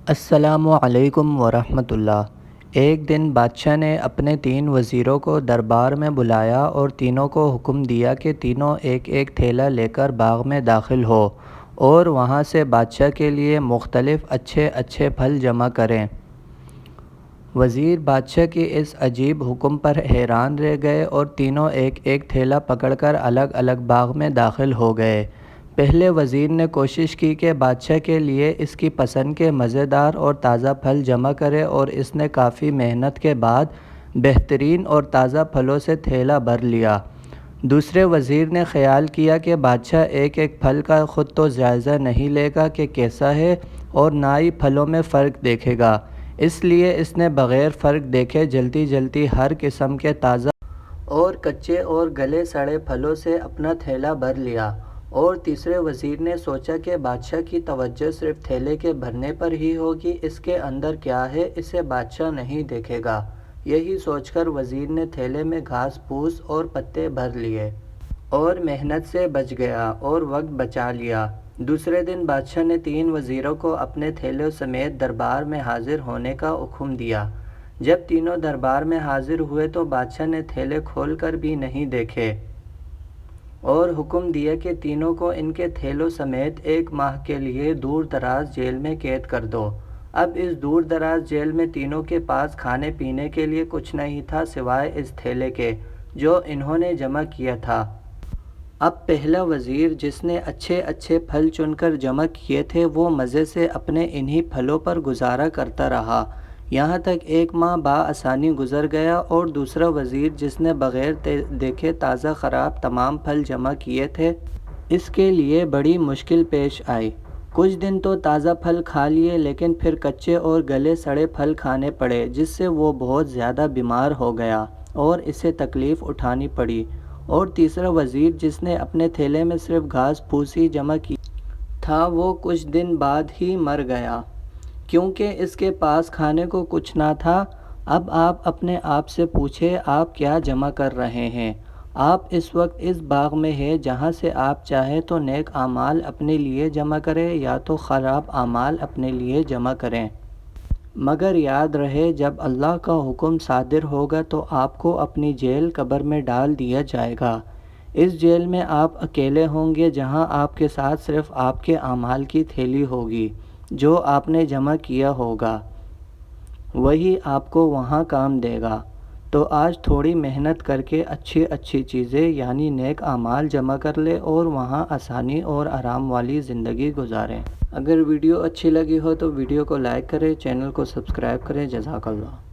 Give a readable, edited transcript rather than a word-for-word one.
السلام علیکم ورحمۃ اللہ۔ ایک دن بادشاہ نے اپنے 3 وزیروں کو دربار میں بلایا اور تینوں کو حکم دیا کہ تینوں ایک ایک تھیلا لے کر باغ میں داخل ہو اور وہاں سے بادشاہ کے لیے مختلف اچھے اچھے پھل جمع کریں۔ وزیر بادشاہ کی اس عجیب حکم پر حیران رہ گئے اور تینوں ایک ایک تھیلا پکڑ کر الگ الگ باغ میں داخل ہو گئے۔ پہلے وزیر نے کوشش کی کہ بادشاہ کے لیے اس کی پسند کے مزیدار اور تازہ پھل جمع کرے اور اس نے کافی محنت کے بعد بہترین اور تازہ پھلوں سے تھیلا بھر لیا۔ دوسرے وزیر نے خیال کیا کہ بادشاہ ایک ایک پھل کا خود تو جائزہ نہیں لے گا کہ کیسا ہے اور نہ ہی پھلوں میں فرق دیکھے گا، اس لیے اس نے بغیر فرق دیکھے جلدی جلدی ہر قسم کے تازہ اور کچے اور گلے سڑے پھلوں سے اپنا تھیلا بھر لیا۔ اور تیسرے وزیر نے سوچا کہ بادشاہ کی توجہ صرف تھیلے کے بھرنے پر ہی ہوگی، اس کے اندر کیا ہے اسے بادشاہ نہیں دیکھے گا۔ یہی سوچ کر وزیر نے تھیلے میں گھاس پھوس اور پتے بھر لیے اور محنت سے بچ گیا اور وقت بچا لیا۔ دوسرے دن بادشاہ نے 3 وزیروں کو اپنے تھیلوں سمیت دربار میں حاضر ہونے کا حکم دیا۔ جب تینوں دربار میں حاضر ہوئے تو بادشاہ نے تھیلے کھول کر بھی نہیں دیکھے اور حکم دیا کہ تینوں کو ان کے تھیلوں سمیت 1 ماہ کے لیے دور دراز جیل میں قید کر دو۔ اب اس دور دراز جیل میں تینوں کے پاس کھانے پینے کے لیے کچھ نہیں تھا سوائے اس تھیلے کے جو انہوں نے جمع کیا تھا۔ اب پہلا وزیر جس نے اچھے اچھے پھل چن کر جمع کیے تھے وہ مزے سے اپنے انہی پھلوں پر گزارا کرتا رہا، یہاں تک 1 ماہ بآسانی گزر گیا۔ اور دوسرا وزیر جس نے بغیر دیکھے تازہ خراب تمام پھل جمع کیے تھے، اس کے لیے بڑی مشکل پیش آئی۔ کچھ دن تو تازہ پھل کھا لیے لیکن پھر کچے اور گلے سڑے پھل کھانے پڑے جس سے وہ بہت زیادہ بیمار ہو گیا اور اسے تکلیف اٹھانی پڑی۔ اور تیسرا وزیر جس نے اپنے تھیلے میں صرف گھاس پھوس ہی جمع کی تھا وہ کچھ دن بعد ہی مر گیا کیونکہ اس کے پاس کھانے کو کچھ نہ تھا۔ اب آپ اپنے آپ سے پوچھیں آپ کیا جمع کر رہے ہیں؟ آپ اس وقت اس باغ میں ہیں جہاں سے آپ چاہیں تو نیک اعمال اپنے لیے جمع کریں یا تو خراب اعمال اپنے لیے جمع کریں، مگر یاد رہے جب اللہ کا حکم صادر ہوگا تو آپ کو اپنی جیل قبر میں ڈال دیا جائے گا۔ اس جیل میں آپ اکیلے ہوں گے جہاں آپ کے ساتھ صرف آپ کے اعمال کی تھیلی ہوگی جو آپ نے جمع کیا ہوگا، وہی آپ کو وہاں کام دے گا۔ تو آج تھوڑی محنت کر کے اچھی اچھی چیزیں یعنی نیک اعمال جمع کر لیں اور وہاں آسانی اور آرام والی زندگی گزاریں۔ اگر ویڈیو اچھی لگی ہو تو ویڈیو کو لائک کریں، چینل کو سبسکرائب کریں۔ جزاک اللہ۔